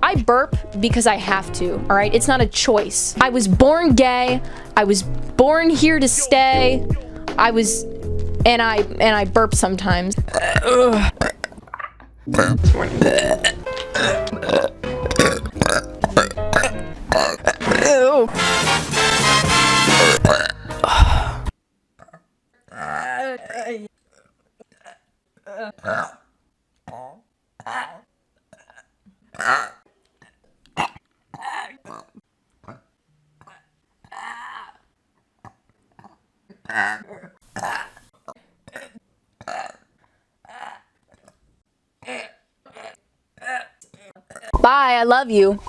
I burp because I have to, all right? It's not a choice. I was born gay. I was born here to stay. And I burp sometimes. Ew. Bye, I love you.